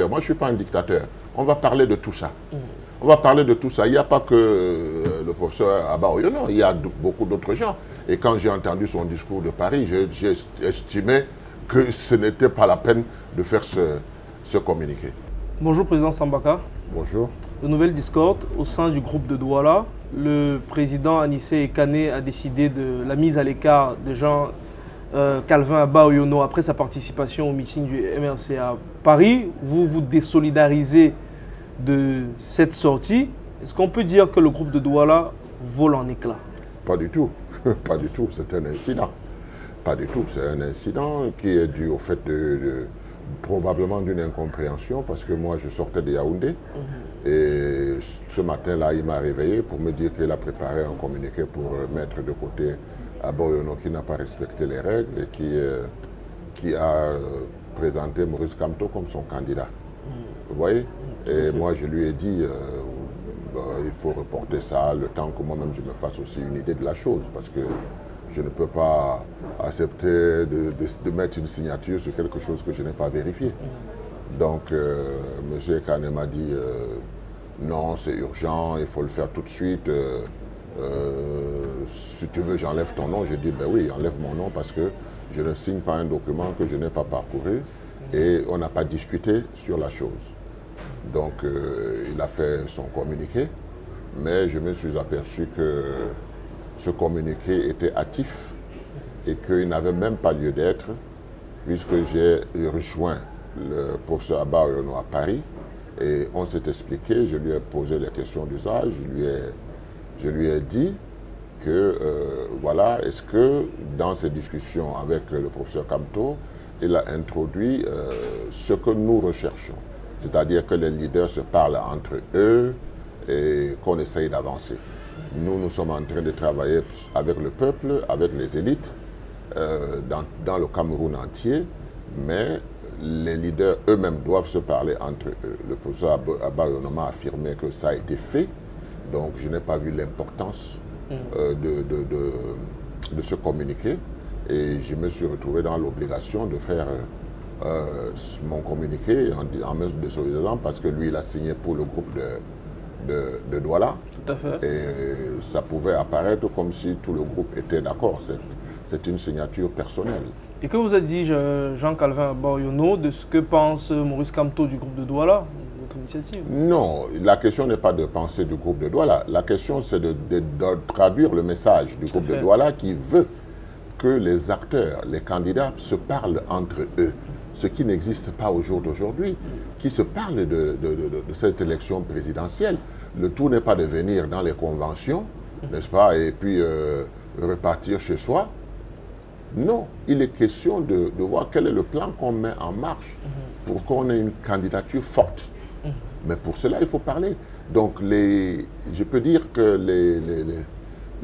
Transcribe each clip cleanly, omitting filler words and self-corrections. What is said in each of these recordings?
Moi, je ne suis pas un dictateur. On va parler de tout ça. On va parler de tout ça. Il n'y a pas que le professeur Abba Oyono, il y a beaucoup d'autres gens. Et quand j'ai entendu son discours de Paris, j'ai estimé que ce n'était pas la peine de faire ce communiqué. Bonjour, Président Sambaka. Bonjour. De nouvelles discordes au sein du groupe de Douala. Le président Anissé Ekane a décidé de la mise à l'écart de Jean Calvin Abba Oyono après sa participation au meeting du MRC à Paris. Vous vous désolidarisez de cette sortie. Est-ce qu'on peut dire que le groupe de Douala vole en éclats? Pas du tout. Pas du tout. C'est un incident. Pas du tout. C'est un incident qui est dû au fait probablement d'une incompréhension parce que moi je sortais de Yaoundé et ce matin-là il m'a réveillé pour me dire qu'il a préparé un communiqué pour mettre de côté Abba Oyono qui n'a pas respecté les règles et qui a présenté Maurice Kamto comme son candidat. Vous voyez? Et moi je lui ai dit il faut reporter ça le temps que moi-même je me fasse aussi une idée de la chose parce que je ne peux pas accepter de mettre une signature sur quelque chose que je n'ai pas vérifié. Donc, M. Ekane m'a dit non, c'est urgent, il faut le faire tout de suite. Si tu veux, j'enlève ton nom. J'ai dit ben oui, enlève mon nom parce que je ne signe pas un document que je n'ai pas parcouru et on n'a pas discuté sur la chose. Donc, il a fait son communiqué, mais je me suis aperçu que ce communiqué était hâtif et qu'il n'avait même pas lieu d'être puisque j'ai rejoint le professeur Abba Oyono à Paris et on s'est expliqué, je lui ai posé les questions d'usage, je lui ai dit que voilà, est-ce que dans ces discussions avec le professeur Kamto, il a introduit ce que nous recherchons, c'est-à-dire que les leaders se parlent entre eux et qu'on essaye d'avancer. Nous sommes en train de travailler avec le peuple, avec les élites, dans le Cameroun entier, mais les leaders eux-mêmes doivent se parler entre eux. Le professeur Abba Oyono a affirmé que ça a été fait, donc je n'ai pas vu l'importance de se communiquer et je me suis retrouvé dans l'obligation de faire mon communiqué en me désolidarisant parce que lui il a signé pour le groupe de Douala. Tout à fait. Et ça pouvait apparaître comme si tout le groupe était d'accord. C'est une signature personnelle. Et que vous a dit Jean Calvin Abba Oyono de ce que pense Maurice Kamto du groupe de Douala, votre initiative? Non, la question n'est pas de penser du groupe de Douala. La question c'est de traduire le message du groupe de Douala qui veut que les acteurs, les candidats se parlent entre eux. Ce qui n'existe pas au jour d'aujourd'hui, qui se parle de cette élection présidentielle. Le tout n'est pas de venir dans les conventions, n'est-ce pas, et puis repartir chez soi. Non, il est question de voir quel est le plan qu'on met en marche pour qu'on ait une candidature forte. Mais pour cela, il faut parler. Donc, je peux dire que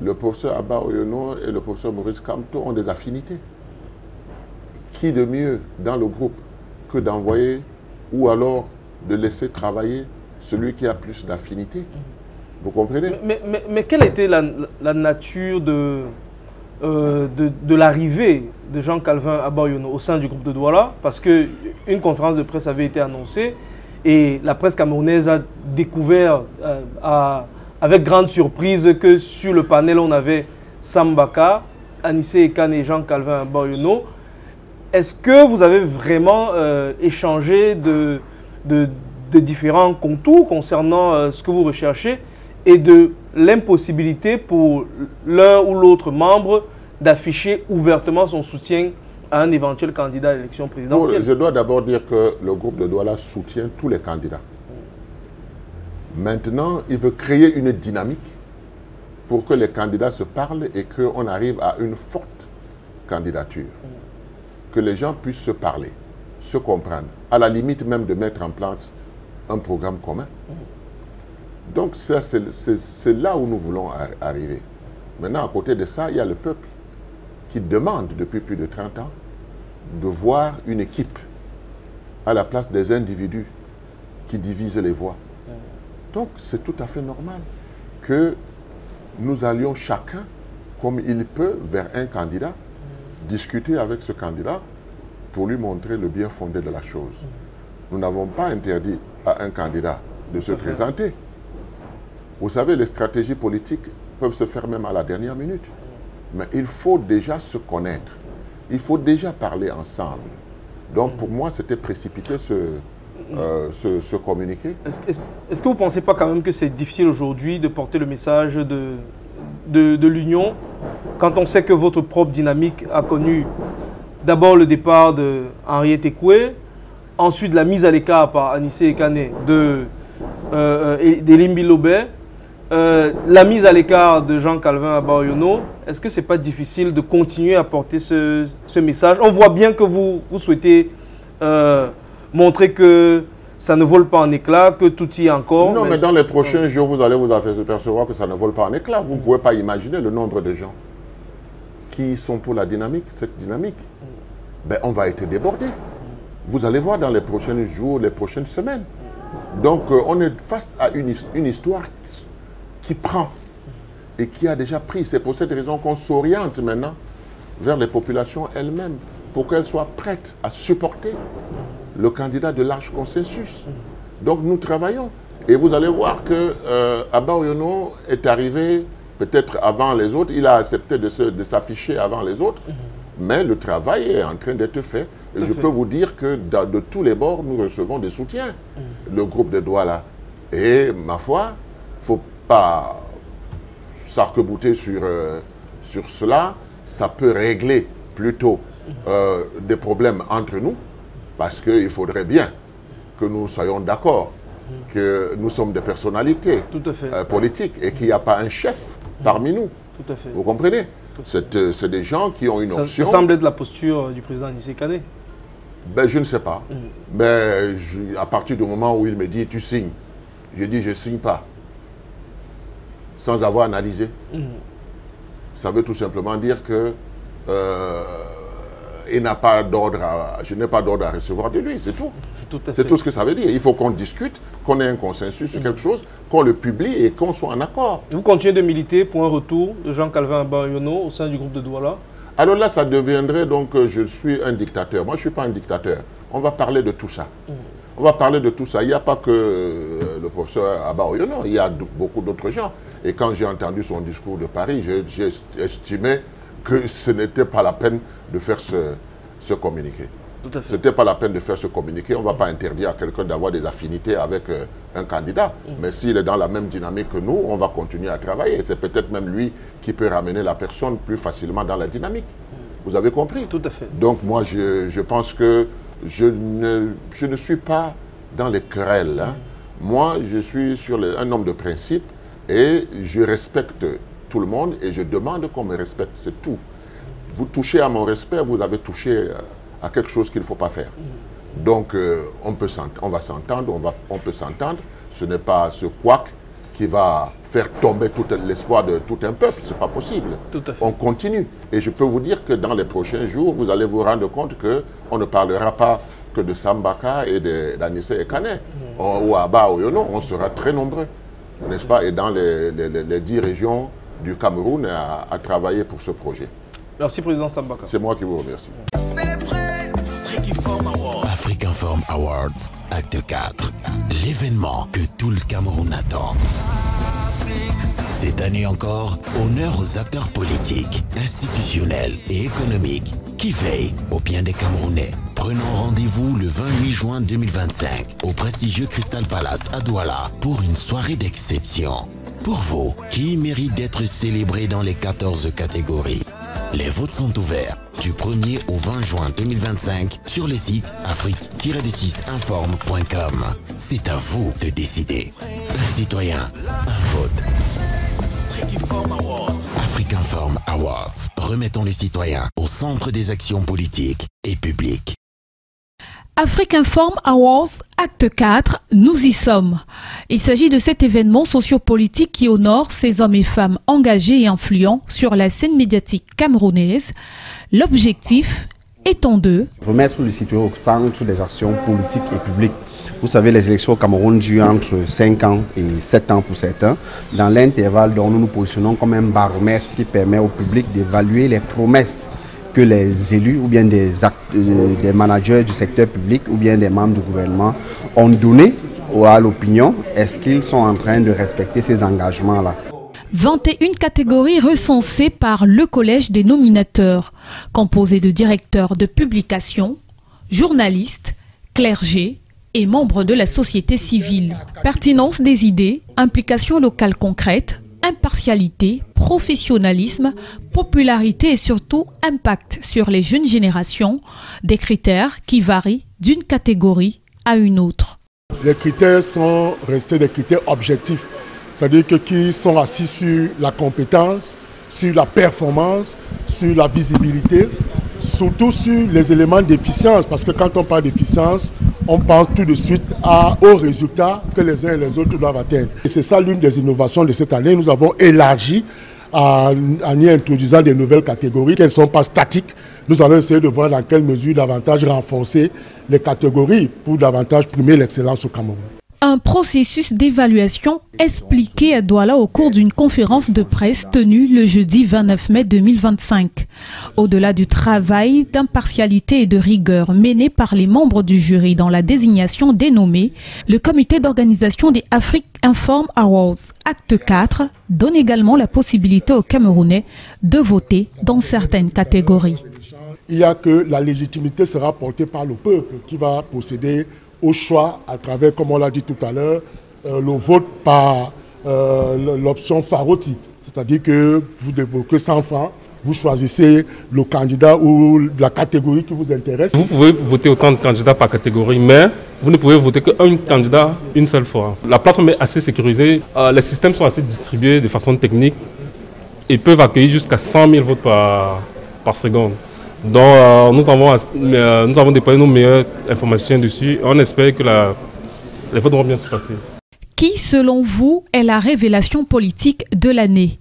le professeur Abba Oyono et le professeur Maurice Kamto ont des affinités. Qui de mieux dans le groupe que d'envoyer ou alors de laisser travailler celui qui a plus d'affinité? Vous comprenez? Mais quelle était la nature de l'arrivée de Jean Calvin Abba Oyono au sein du groupe de Douala? Parce qu'une conférence de presse avait été annoncée et la presse camerounaise a découvert avec grande surprise que sur le panel on avait Sambaka, Anissé Ekane et Jean Calvin Abba Oyono. Est-ce que vous avez vraiment échangé de différents contours concernant ce que vous recherchez et de l'impossibilité pour l'un ou l'autre membre d'afficher ouvertement son soutien à un éventuel candidat à l'élection présidentielle? Je dois d'abord dire que le groupe de Douala soutient tous les candidats. Maintenant, il veut créer une dynamique pour que les candidats se parlent et qu'on arrive à une forte candidature. Que les gens puissent se parler, se comprendre, à la limite même de mettre en place un programme commun. Donc ça, c'est là où nous voulons arriver. Maintenant, à côté de ça, il y a le peuple qui demande depuis plus de 30 ans de voir une équipe à la place des individus qui divisent les voix. Donc c'est tout à fait normal que nous allions chacun, comme il peut, vers un candidat, discuter avec ce candidat pour lui montrer le bien fondé de la chose. nous n'avons pas interdit à un candidat de se présenter. Vous savez, les stratégies politiques peuvent se faire même à la dernière minute. Mais il faut déjà se connaître. Il faut déjà parler ensemble. Donc pour moi, c'était précipité ce communiqué. Est-ce que vous ne pensez pas quand même que c'est difficile aujourd'hui de porter le message de l'union quand on sait que votre propre dynamique a connu d'abord le départ de Henriette Ekoué, ensuite la mise à l'écart par Anissé Ekane d'Elimbi Lobé, la mise à l'écart de Jean-Calvin Abaoyono? Est-ce que ce n'est pas difficile de continuer à porter ce message? On voit bien que vous souhaitez montrer que ça ne vole pas en éclats, que tout y est encore. Non, mais dans les prochains jours, vous allez vous apercevoir que ça ne vole pas en éclats. Vous ne pouvez pas imaginer le nombre de gens qui sont pour la dynamique, cette dynamique. Ben, on va être débordé. Vous allez voir dans les prochains jours, les prochaines semaines. Donc, on est face à une histoire qui prend et qui a déjà pris. C'est pour cette raison qu'on s'oriente maintenant vers les populations elles-mêmes pour qu'elles soient prêtes à supporter le candidat de large consensus. Donc nous travaillons. Et vous allez voir que Abaoyono est arrivé peut-être avant les autres. Il a accepté de s'afficher avant les autres. Mais le travail est en train d'être fait. Et je peux vous dire que de tous les bords, nous recevons des soutiens. Le groupe de Douala. Et ma foi, il ne faut pas s'arc-bouter sur cela. Ça peut régler plutôt des problèmes entre nous. Parce qu'il faudrait bien que nous soyons d'accord que nous sommes des personnalités politiques et qu'il n'y a pas un chef parmi nous. Tout à fait. Vous comprenez? C'est des gens qui ont une option. Ça semble être la posture du président Anissé Ekane. Ben, je ne sais pas. Mais à partir du moment où il me dit « tu signes », je dis « je ne signe pas », sans avoir analysé. Ça veut tout simplement dire que il n'a pas d'ordre, je n'ai pas d'ordre à recevoir de lui, c'est tout. C'est tout ce que ça veut dire. Il faut qu'on discute, qu'on ait un consensus sur quelque chose, qu'on le publie et qu'on soit en accord. Vous continuez de militer pour un retour de Jean-Calvin Abaoyono au sein du groupe de Douala? Alors là, ça deviendrait donc que je suis un dictateur. Moi, je ne suis pas un dictateur. On va parler de tout ça. On va parler de tout ça. Il n'y a pas que le professeur Abaoyono, il y a beaucoup d'autres gens. Et quand j'ai entendu son discours de Paris, j'ai estimé que ce n'était pas la peine de faire ce communiqué. Ce n'était pas la peine de faire ce communiqué. On ne va pas interdire à quelqu'un d'avoir des affinités avec un candidat. Mais s'il est dans la même dynamique que nous, on va continuer à travailler. C'est peut-être même lui qui peut ramener la personne plus facilement dans la dynamique. Vous avez compris? Tout à fait. Donc moi, je pense que je ne suis pas dans les querelles. Moi, je suis sur un homme de principe et je respecte tout le monde et je demande qu'on me respecte. C'est tout. Vous touchez à mon respect, vous avez touché à quelque chose qu'il ne faut pas faire. Donc, on va s'entendre, on peut s'entendre. Ce n'est pas ce couac qui va faire tomber tout l'espoir de tout un peuple. Ce n'est pas possible. Tout à fait. On continue. Et je peux vous dire que dans les prochains jours, vous allez vous rendre compte qu'on ne parlera pas que de Sambaka et d'Anissé Ekane ou Abaoyono. On sera très nombreux, n'est-ce pas? Et dans les 10 régions du Cameroun à travailler pour ce projet. Merci, Président Sambaka. C'est moi qui vous remercie. Afrikinform Awards, acte 4. L'événement que tout le Cameroun attend. Cette année encore, honneur aux acteurs politiques, institutionnels et économiques qui veillent au bien des Camerounais. Prenons rendez-vous le 28 juin 2025 au prestigieux Crystal Palace à Douala pour une soirée d'exception. Pour vous, qui mérite d'être célébré dans les 14 catégories. Les votes sont ouverts du 1er au 20 juin 2025 sur le site afrique-inform.com. C'est à vous de décider. Un citoyen, un vote. Afrikinform Awards. Remettons les citoyens au centre des actions politiques et publiques. Afrikinform Awards, acte 4, nous y sommes. Il s'agit de cet événement sociopolitique qui honore ces hommes et femmes engagés et influents sur la scène médiatique camerounaise. L'objectif étant de remettre le citoyen au centre des actions politiques et publiques. Vous savez, les élections au Cameroun durent entre 5 ans et 7 ans pour certains. Dans l'intervalle, nous nous positionnons comme un baromètre qui permet au public d'évaluer les promesses que les élus ou bien des managers du secteur public ou bien des membres du gouvernement ont donné à l'opinion? Est-ce qu'ils sont en train de respecter ces engagements-là? 21 catégories recensées par le collège des nominateurs, composé de directeurs de publication, journalistes, clergés et membres de la société civile. Pertinence des idées, implication locale concrète, impartialité, professionnalisme, popularité et surtout impact sur les jeunes générations, des critères qui varient d'une catégorie à une autre. Les critères sont restés des critères objectifs, c'est-à-dire qui sont assis sur la compétence, sur la performance, sur la visibilité, surtout sur les éléments d'efficience, parce que quand on parle d'efficience, on pense tout de suite aux résultats que les uns et les autres doivent atteindre. Et c'est ça l'une des innovations de cette année. Nous avons élargi en y introduisant des nouvelles catégories qui ne sont pas statiques. Nous allons essayer de voir dans quelle mesure davantage renforcer les catégories pour davantage primer l'excellence au Cameroun. Un processus d'évaluation expliqué à Douala au cours d'une conférence de presse tenue le jeudi 29 mai 2025. Au-delà du travail d'impartialité et de rigueur mené par les membres du jury dans la désignation des nommés, le comité d'organisation des Afrique Inform Awards Acte 4 donne également la possibilité aux Camerounais de voter dans certaines catégories. Il y a que la légitimité sera portée par le peuple qui va procéder au choix à travers, comme on l'a dit tout à l'heure, le vote par l'option Faroti. C'est-à-dire que vous débloquez 100 francs, vous choisissez le candidat ou la catégorie qui vous intéresse. Vous pouvez voter autant de candidats par catégorie, mais vous ne pouvez voter qu'un candidat une seule fois. La plateforme est assez sécurisée, les systèmes sont assez distribués de façon technique et peuvent accueillir jusqu'à 100 000 votes par seconde. Donc nous avons déployé nos meilleures informations dessus. On espère que les votes vont bien se passer. Qui, selon vous, est la révélation politique de l'année?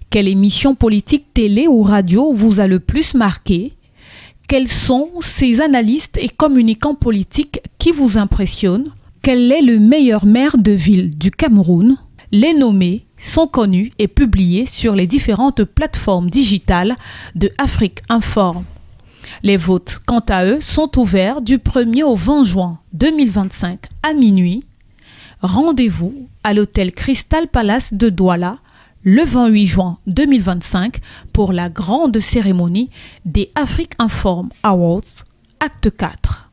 Quelle émission politique télé ou radio vous a le plus marqué? Quels sont ces analystes et communicants politiques qui vous impressionnent? Quel est le meilleur maire de ville du Cameroun? Les nommés sont connus et publiés sur les différentes plateformes digitales de Afrique Inform. Les votes, quant à eux, sont ouverts du 1er au 20 juin 2025 à minuit. Rendez-vous à l'hôtel Crystal Palace de Douala le 28 juin 2025 pour la grande cérémonie des Afrique Inform Awards Acte 4.